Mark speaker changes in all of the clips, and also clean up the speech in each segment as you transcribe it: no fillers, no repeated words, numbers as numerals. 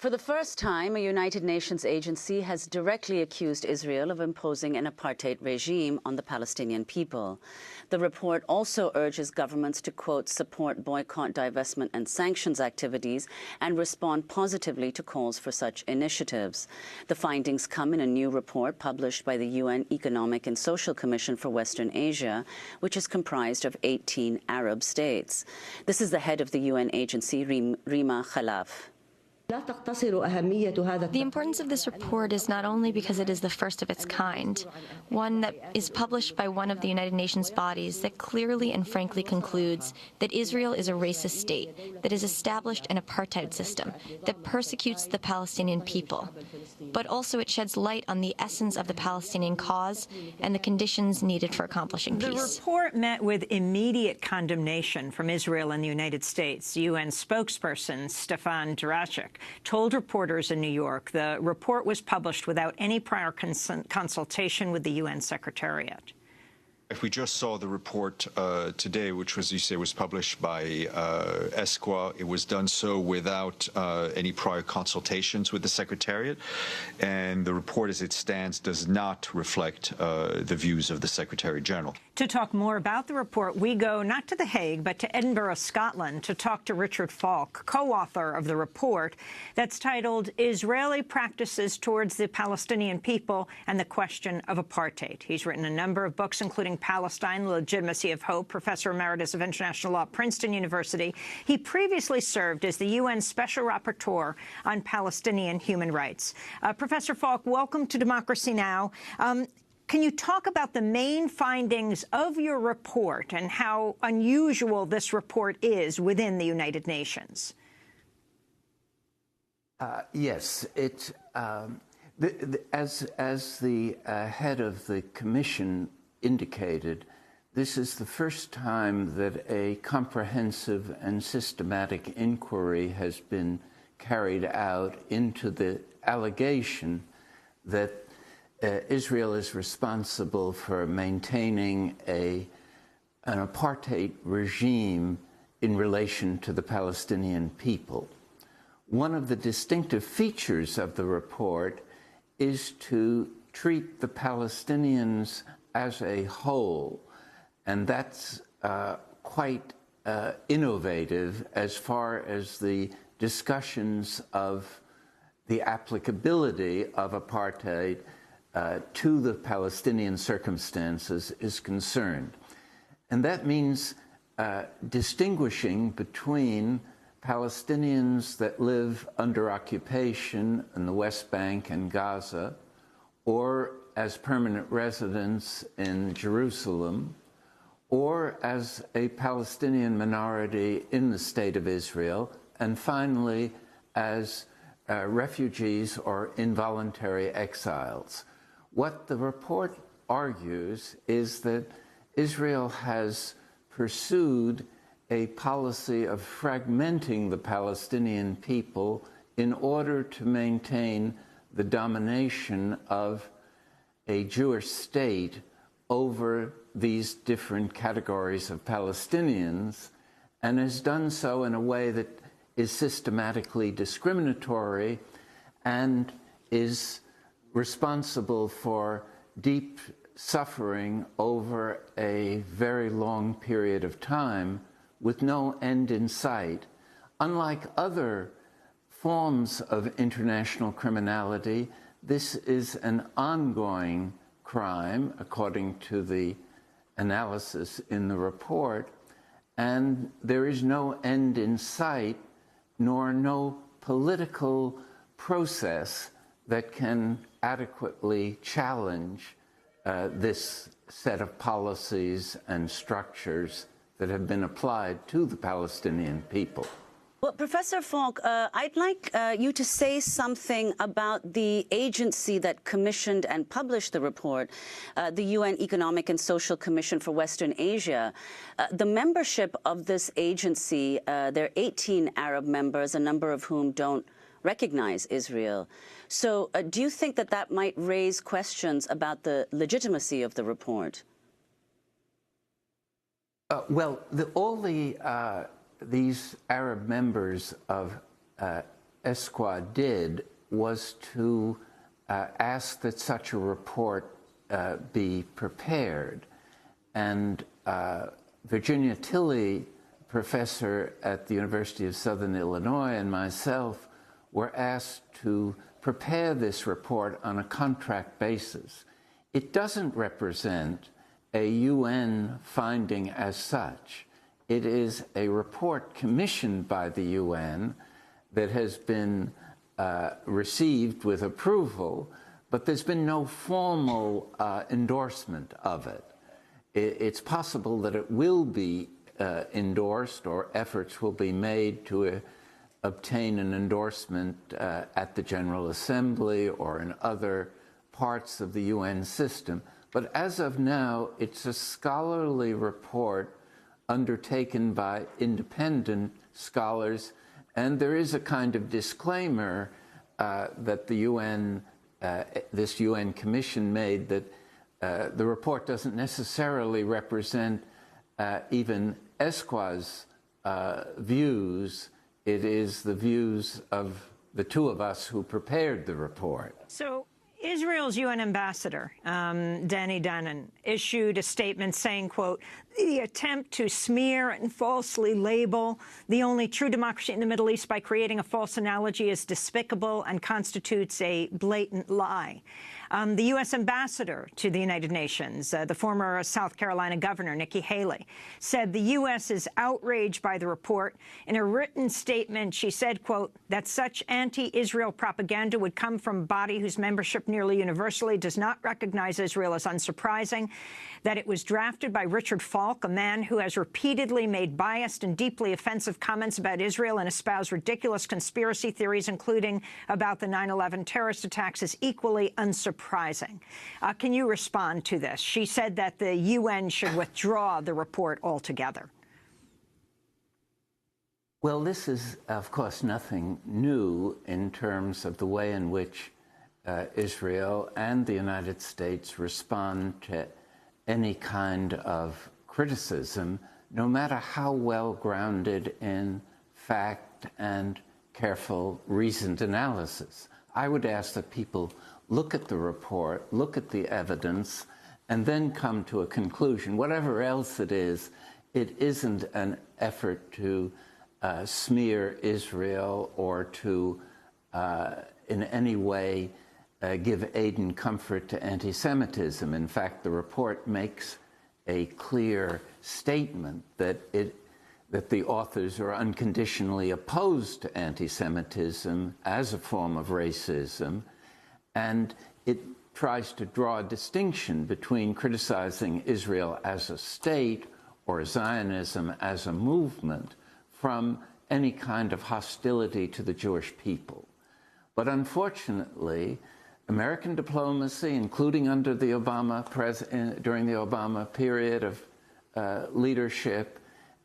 Speaker 1: For the first time, a United Nations agency has directly accused Israel of imposing an apartheid regime on the Palestinian people. The report also urges governments to, quote, support boycott, divestment and sanctions activities and respond positively to calls for such initiatives. The findings come in a new report published by the UN Economic and Social Commission for Western Asia, which is comprised of 18 Arab states. This is the head of the UN agency, Rima Khalaf.
Speaker 2: The importance of this report is not only because it is the first of its kind, one that is published by one of the United Nations bodies that clearly and frankly concludes that Israel is a racist state, that has established an apartheid system, that persecutes the Palestinian people, but also it sheds light on the essence of the Palestinian cause and the conditions needed for accomplishing peace.
Speaker 3: The report met with immediate condemnation from Israel and the United States. UN spokesperson Stefan Duracek told reporters in New York the report was published without any prior consultation with the UN Secretariat.
Speaker 4: If we just saw the report today, which, as you say, was published by ESQA, it was done so without any prior consultations with the Secretariat, and the report as it stands does not reflect the views of the Secretary-General.
Speaker 3: To talk more about the report, we go not to The Hague, but to Edinburgh, Scotland, to talk to Richard Falk, co-author of the report that's titled Israeli Practices Towards the Palestinian People and the Question of Apartheid. He's written a number of books, including Palestine, The Legitimacy of Hope, Professor Emeritus of International Law at Princeton University. He previously served as the UN Special Rapporteur on Palestinian human rights. Professor Falk, welcome to Democracy Now! Can you talk about the main findings of your report and how unusual this report is within the United Nations?
Speaker 5: Yes. As the head of the Commission indicated, this is the first time that a comprehensive and systematic inquiry has been carried out into the allegation that Israel is responsible for maintaining an apartheid regime in relation to the Palestinian people. One of the distinctive features of the report is to treat the Palestinians as a whole, and that's quite innovative as far as the discussions of the applicability of apartheid to the Palestinian circumstances is concerned. And that means distinguishing between Palestinians that live under occupation in the West Bank and Gaza, or as permanent residents in Jerusalem, or as a Palestinian minority in the State of Israel, and finally as refugees or involuntary exiles. What the report argues is that Israel has pursued a policy of fragmenting the Palestinian people in order to maintain the domination of a Jewish state over these different categories of Palestinians, and has done so in a way that is systematically discriminatory and is responsible for deep suffering over a very long period of time with no end in sight. Unlike other forms of international criminality, this is an ongoing crime, according to the analysis in the report, and there is no end in sight, nor no political process that can adequately challenge this set of policies and structures that have been applied to the Palestinian people.
Speaker 1: Well, Professor Falk, I'd like you to say something about the agency that commissioned and published the report, the UN Economic and Social Commission for Western Asia. The membership of this agency, there are 18 Arab members, a number of whom don't recognize Israel. So do you think that that might raise questions about the legitimacy of the report?
Speaker 5: Well, these Arab members of ESQA did was to ask that such a report be prepared. And Virginia Tilley, professor at the University of Southern Illinois, and myself were asked to prepare this report on a contract basis. It doesn't represent a UN finding as such. It is a report commissioned by the UN that has been received with approval, but there's been no formal endorsement of it. It's possible that it will be endorsed, or efforts will be made to obtain an endorsement at the General Assembly or in other parts of the UN system. But as of now, it's a scholarly report undertaken by independent scholars, and there is a kind of disclaimer that the UN, this UN commission made, that the report doesn't necessarily represent even ESQA's views. It is the views of the two of us who prepared the report.
Speaker 3: So Israel's UN ambassador, Danny Danon, issued a statement saying, quote, the attempt to smear and falsely label the only true democracy in the Middle East by creating a false analogy is despicable and constitutes a blatant lie. The U.S. ambassador to the United Nations, the former South Carolina governor, Nikki Haley, said the U.S. is outraged by the report. In a written statement, she said, quote, that such anti-Israel propaganda would come from a body whose membership nearly universally does not recognize Israel as unsurprising, that it was drafted by Richard Falk, a man who has repeatedly made biased and deeply offensive comments about Israel and espoused ridiculous conspiracy theories, including about the 9/11 terrorist attacks, is equally unsurprising. Can you respond to this? She said that the UN should withdraw the report altogether.
Speaker 5: Well, this is, of course, nothing new in terms of the way in which Israel and the United States respond to any kind of criticism, no matter how well grounded in fact and careful, reasoned analysis. I would ask that people look at the report, look at the evidence, and then come to a conclusion. Whatever else it isn't an effort to smear Israel or to in any way give aid and comfort to anti-Semitism. In fact, the report makes a clear statement that the authors are unconditionally opposed to anti-Semitism as a form of racism, and it tries to draw a distinction between criticizing Israel as a state or Zionism as a movement from any kind of hostility to the Jewish people. But unfortunately, American diplomacy, including under the during the Obama period of leadership,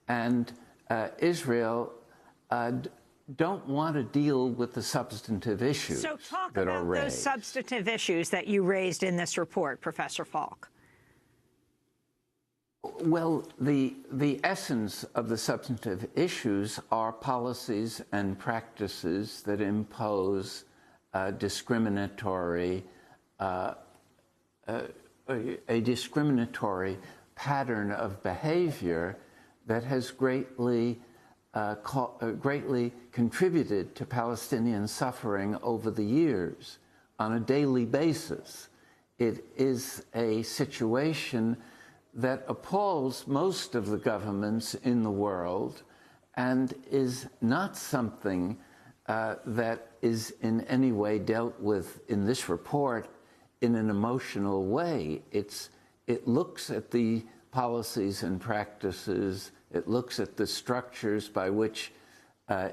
Speaker 5: and Israel don't want to deal with the substantive issues that are raised.
Speaker 3: So talk about those substantive issues that you raised in this report, Professor Falk.
Speaker 5: Well, the essence of the substantive issues are policies and practices that impose a discriminatory pattern of behavior that has greatly contributed to Palestinian suffering over the years on a daily basis. It is a situation that appalls most of the governments in the world and is not something that is in any way dealt with in this report in an emotional way. It looks at the policies and practices, it looks at the structures by which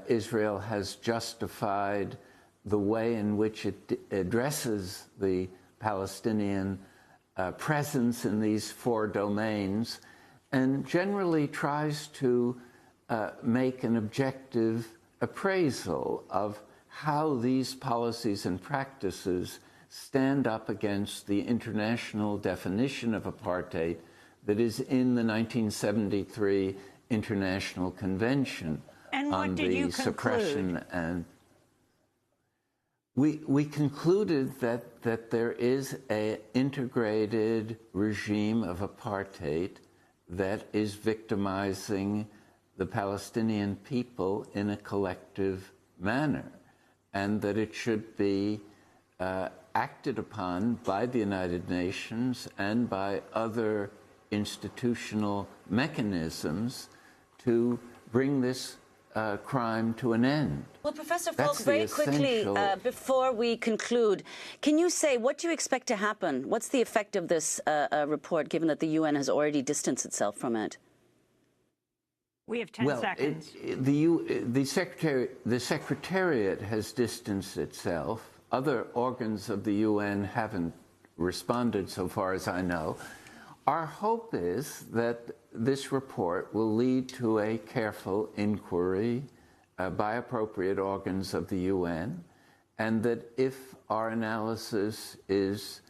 Speaker 5: Israel has justified the way in which it addresses the Palestinian presence in these four domains, and generally tries to make an objective appraisal of how these policies and practices stand up against the international definition of apartheid that is in the 1973 International Convention on the suppression and We concluded that there is an integrated regime of apartheid that is victimizing the Palestinian people in a collective manner, and that it should be acted upon by the United Nations and by other institutional mechanisms to bring this crime to an end.
Speaker 1: Well, Professor Falk, very quickly, before we conclude, can you say what do you expect to happen? What's the effect of this report, given that the UN has already distanced itself from it?
Speaker 3: We have 10 seconds.
Speaker 5: The Secretariat has distanced itself. Other organs of the UN haven't responded, so far as I know. Our hope is that this report will lead to a careful inquiry by appropriate organs of the UN, and that if our analysis is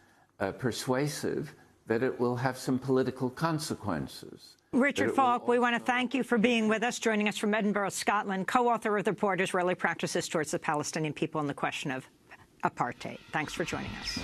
Speaker 5: persuasive, that it will have some political consequences.
Speaker 3: Richard Falk, we want to thank you for being with us, joining us from Edinburgh, Scotland, co-author of the report, Israeli Practices Towards the Palestinian People and the Question of Apartheid. Thanks for joining us.